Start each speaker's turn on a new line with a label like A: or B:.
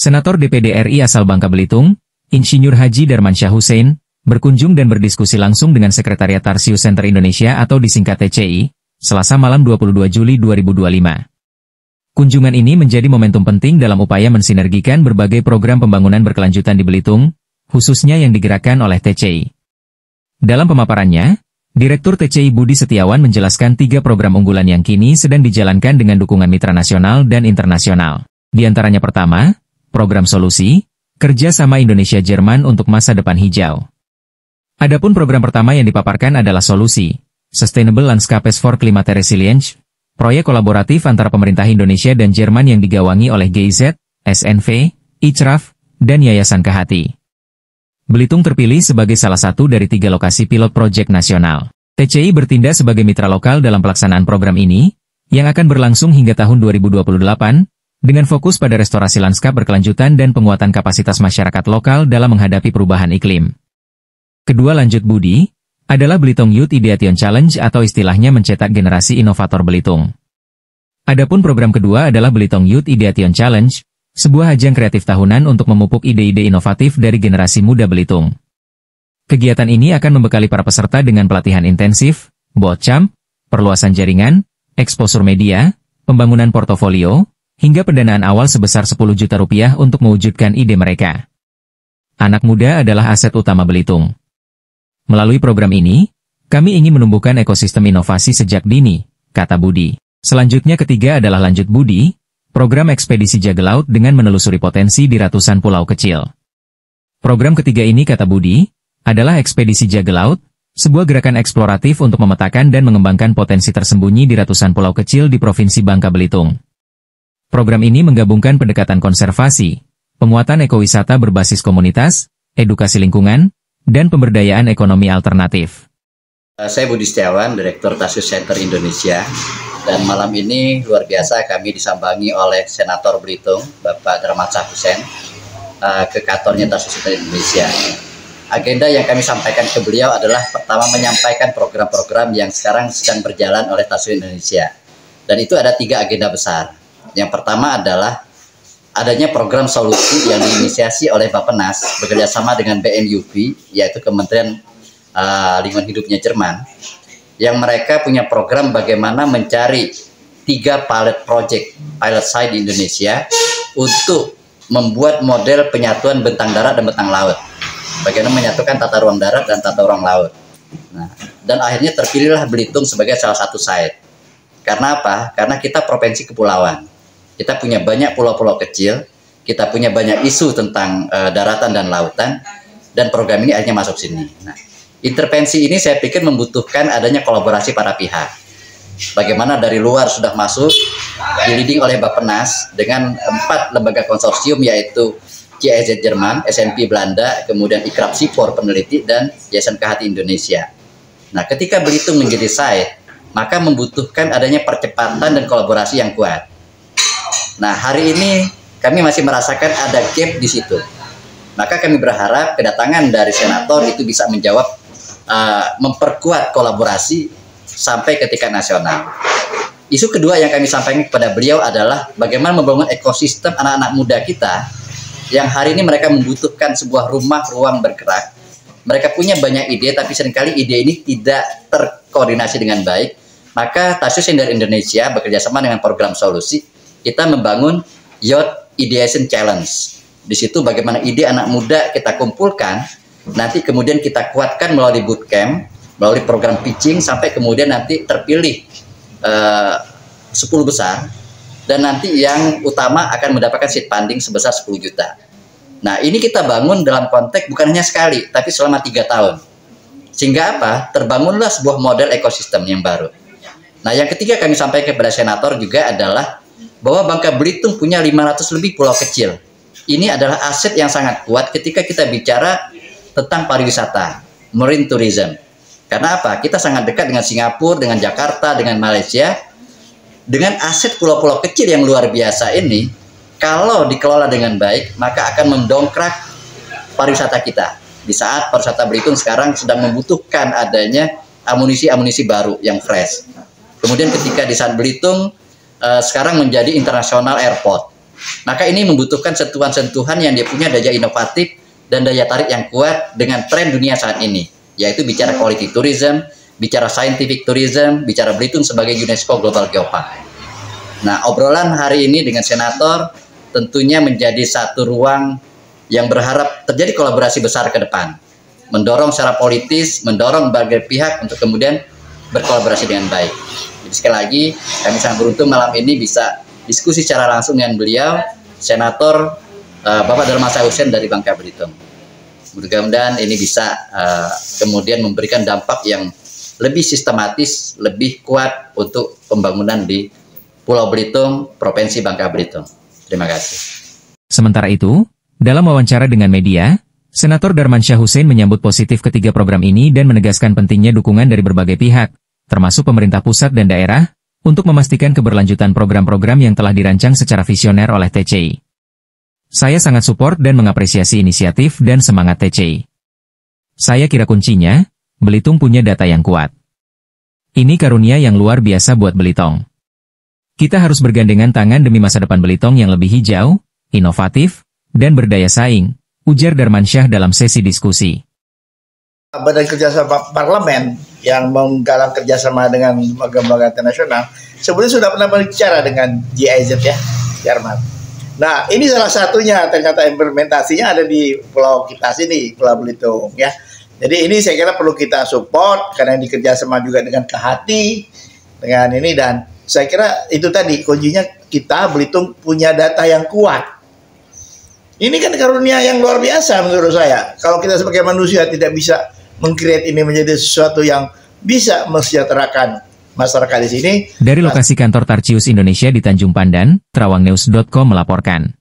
A: Senator DPD RI asal Bangka Belitung, Insinyur Haji Darmansyah Hussein, berkunjung dan berdiskusi langsung dengan Sekretariat Tarsius Center Indonesia atau disingkat TCI, Selasa malam 22 Juli 2025. Kunjungan ini menjadi momentum penting dalam upaya mensinergikan berbagai program pembangunan berkelanjutan di Belitung, khususnya yang digerakkan oleh TCI. Dalam pemaparannya, Direktur TCI Budi Setiawan menjelaskan 3 program unggulan yang kini sedang dijalankan dengan dukungan mitra nasional dan internasional. Di antaranya pertama, program solusi, kerja sama Indonesia-Jerman untuk masa depan hijau. Adapun program pertama yang dipaparkan adalah solusi, Sustainable Landscapes for Climate Resilience, proyek kolaboratif antara pemerintah Indonesia dan Jerman yang digawangi oleh GIZ, SNV, ICRAF, dan Yayasan Kehati. Belitung terpilih sebagai salah satu dari 3 lokasi pilot proyek nasional. TCI bertindak sebagai mitra lokal dalam pelaksanaan program ini, yang akan berlangsung hingga tahun 2028, dengan fokus pada restorasi lanskap berkelanjutan dan penguatan kapasitas masyarakat lokal dalam menghadapi perubahan iklim. Kedua lanjut Budi, adalah Belitung Youth Ideation Challenge atau istilahnya mencetak generasi inovator Belitung. Adapun program kedua adalah Belitung Youth Ideation Challenge, sebuah ajang kreatif tahunan untuk memupuk ide-ide inovatif dari generasi muda Belitung. Kegiatan ini akan membekali para peserta dengan pelatihan intensif, bootcamp, perluasan jaringan, eksposur media, pembangunan portofolio, hingga pendanaan awal sebesar 10 juta rupiah untuk mewujudkan ide mereka. Anak muda adalah aset utama Belitung. Melalui program ini, kami ingin menumbuhkan ekosistem inovasi sejak dini, kata Budi. Selanjutnya ketiga adalah lanjut Budi, program ekspedisi jaga laut dengan menelusuri potensi di ratusan pulau kecil. Program ketiga ini, kata Budi, adalah ekspedisi jaga laut, sebuah gerakan eksploratif untuk memetakan dan mengembangkan potensi tersembunyi di ratusan pulau kecil di Provinsi Bangka Belitung. Program ini menggabungkan pendekatan konservasi, penguatan ekowisata berbasis komunitas, edukasi lingkungan, dan pemberdayaan ekonomi alternatif.
B: Saya Budi Setiawan, Direktur Tarsius Center Indonesia, dan malam ini luar biasa kami disambangi oleh Senator Belitung, Bapak Darmansyah Hussein, ke kantornya Tarsius Center Indonesia. Agenda yang kami sampaikan ke beliau adalah pertama menyampaikan program-program yang sekarang sedang berjalan oleh Tarsius Indonesia. Dan itu ada 3 agenda besar. Yang pertama adalah adanya program solusi yang diinisiasi oleh Bappenas bekerjasama dengan BNUV, yaitu Kementerian Lingkungan Hidupnya Jerman, yang mereka punya program bagaimana mencari 3 pilot site di Indonesia untuk membuat model penyatuan bentang darat dan bentang laut. Bagaimana menyatukan tata ruang darat dan tata ruang laut. Nah, dan akhirnya terpilihlah Belitung sebagai salah satu site. Karena apa? Karena kita provinsi kepulauan. Kita punya banyak pulau-pulau kecil, kita punya banyak isu tentang daratan dan lautan, dan program ini akhirnya masuk sini. Nah, intervensi ini saya pikir membutuhkan adanya kolaborasi para pihak. Bagaimana dari luar sudah masuk, di-leading oleh Bappenas dengan 4 lembaga konsorsium, yaitu GIZ Jerman, SNP Belanda, kemudian ICRAF Sipor peneliti, dan Yayasan Kehati Indonesia. Nah, ketika Belitung menjadi site, maka membutuhkan adanya percepatan dan kolaborasi yang kuat. Nah, hari ini kami masih merasakan ada gap di situ. Maka kami berharap kedatangan dari senator itu bisa menjawab, memperkuat kolaborasi sampai ke tingkat nasional. Isu kedua yang kami sampaikan kepada beliau adalah bagaimana membangun ekosistem anak-anak muda kita yang hari ini mereka membutuhkan sebuah rumah ruang bergerak. Mereka punya banyak ide, tapi seringkali ide ini tidak terkoordinasi dengan baik. Maka Tarsius Center Indonesia bekerjasama dengan program solusi, kita membangun Youth Ideation Challenge. Di situ bagaimana ide anak muda kita kumpulkan, nanti kemudian kita kuatkan melalui bootcamp, melalui program pitching, sampai kemudian nanti terpilih 10 besar, dan nanti yang utama akan mendapatkan seed funding sebesar 10 juta. Nah, ini kita bangun dalam konteks bukan hanya sekali, tapi selama 3 tahun. Sehingga apa? Terbangunlah sebuah model ekosistem yang baru. Nah, yang ketiga kami sampaikan kepada senator juga adalah bahwa Bangka Belitung punya 500 lebih pulau kecil. Ini adalah aset yang sangat kuat ketika kita bicara tentang pariwisata, marine tourism. Karena apa? Kita sangat dekat dengan Singapura, dengan Jakarta, dengan Malaysia. Dengan aset pulau-pulau kecil yang luar biasa ini, kalau dikelola dengan baik, maka akan mendongkrak pariwisata kita. Di saat pariwisata Belitung sekarang sedang membutuhkan adanya amunisi-amunisi baru yang fresh. Kemudian ketika di saat Belitung sekarang menjadi international airport. Maka ini membutuhkan sentuhan-sentuhan yang dia punya daya inovatif dan daya tarik yang kuat dengan tren dunia saat ini, yaitu bicara quality tourism, bicara scientific tourism, bicara Belitung sebagai UNESCO Global Geopark. Nah, obrolan hari ini dengan senator tentunya menjadi satu ruang yang berharap terjadi kolaborasi besar ke depan, mendorong secara politis, mendorong berbagai pihak untuk kemudian berkolaborasi dengan baik. Jadi sekali lagi, kami sangat beruntung malam ini bisa diskusi secara langsung dengan beliau, Senator Bapak Darmansyah Husein dari Bangka Belitung. Mudah-mudahan ini bisa kemudian memberikan dampak yang lebih sistematis, lebih kuat untuk pembangunan di Pulau Belitung, Provinsi Bangka Belitung. Terima kasih.
A: Sementara itu, dalam wawancara dengan media, Senator Darmansyah Husein menyambut positif ketiga program ini dan menegaskan pentingnya dukungan dari berbagai pihak, termasuk pemerintah pusat dan daerah, untuk memastikan keberlanjutan program-program yang telah dirancang secara visioner oleh TCI. Saya sangat support dan mengapresiasi inisiatif dan semangat TCI. Saya kira kuncinya, Belitung punya data yang kuat. Ini karunia yang luar biasa buat Belitung. Kita harus bergandengan tangan demi masa depan Belitung yang lebih hijau, inovatif, dan berdaya saing, ujar Darmansyah dalam sesi diskusi.
C: Badan Kerjasama Parlemen yang menggalang kerjasama dengan lembaga-lembaga internasional sebenarnya sudah pernah berbicara dengan GIZ ya, Jerman. Nah, ini salah satunya ternyata implementasinya ada di pulau kita sini, Pulau Belitung ya. Jadi ini saya kira perlu kita support karena ini kerjasama juga dengan Kehati dengan ini, dan saya kira itu tadi kuncinya, kita Belitung punya data yang kuat. Ini kan karunia yang luar biasa menurut saya. Kalau kita sebagai manusia tidak bisa meng-create ini menjadi sesuatu yang bisa mensejahterakan masyarakat di sini.
A: Dari lokasi kantor Tarsius Indonesia di Tanjung Pandan, TerawangNews.com melaporkan.